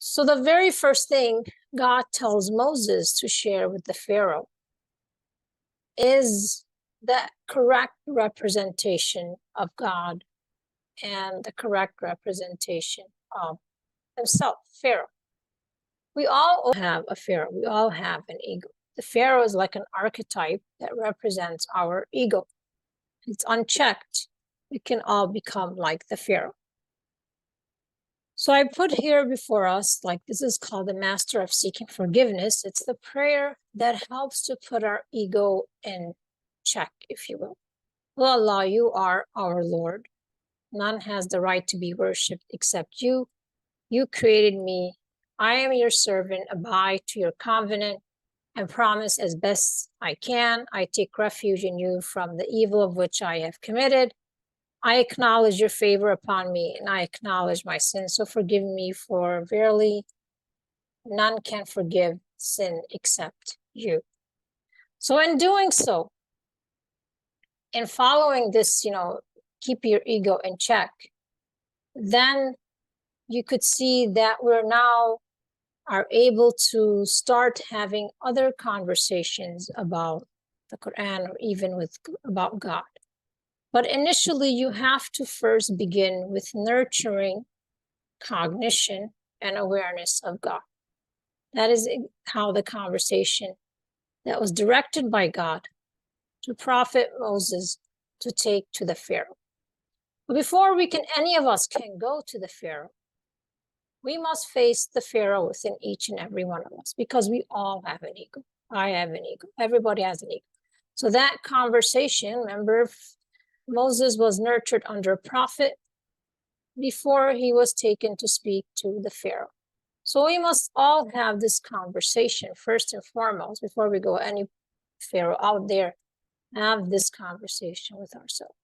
So the very first thing God tells Moses to share with the Pharaoh is the correct representation of God and the correct representation of himself, Pharaoh. We all have a Pharaoh. We all have an ego. The Pharaoh is like an archetype that represents our ego. It's unchecked. We can all become like the Pharaoh. So I put here before us, like this is called the Master of Seeking Forgiveness. It's the prayer that helps to put our ego in check, if you will. Oh Allah, you are our Lord. None has the right to be worshipped except you. You created me. I am your servant. Abide to your covenant and promise as best I can. I take refuge in you from the evil of which I have committed. I acknowledge your favor upon me, and I acknowledge my sin. So forgive me, for verily none can forgive sin except you. So in doing so, in following this, keep your ego in check, then you could see that we're now are able to start having other conversations about the Quran or even about God. But initially, you have to first begin with nurturing cognition and awareness of God. That is how the conversation that was directed by God to Prophet Moses to take to the Pharaoh. But before any of us can go to the Pharaoh, we must face the Pharaoh within each and every one of us, because we all have an ego. I have an ego. Everybody has an ego. So that conversation, remember, Moses was nurtured under a prophet before he was taken to speak to the Pharaoh. So we must all have this conversation first and foremost before we go any Pharaoh out there. Have this conversation with ourselves.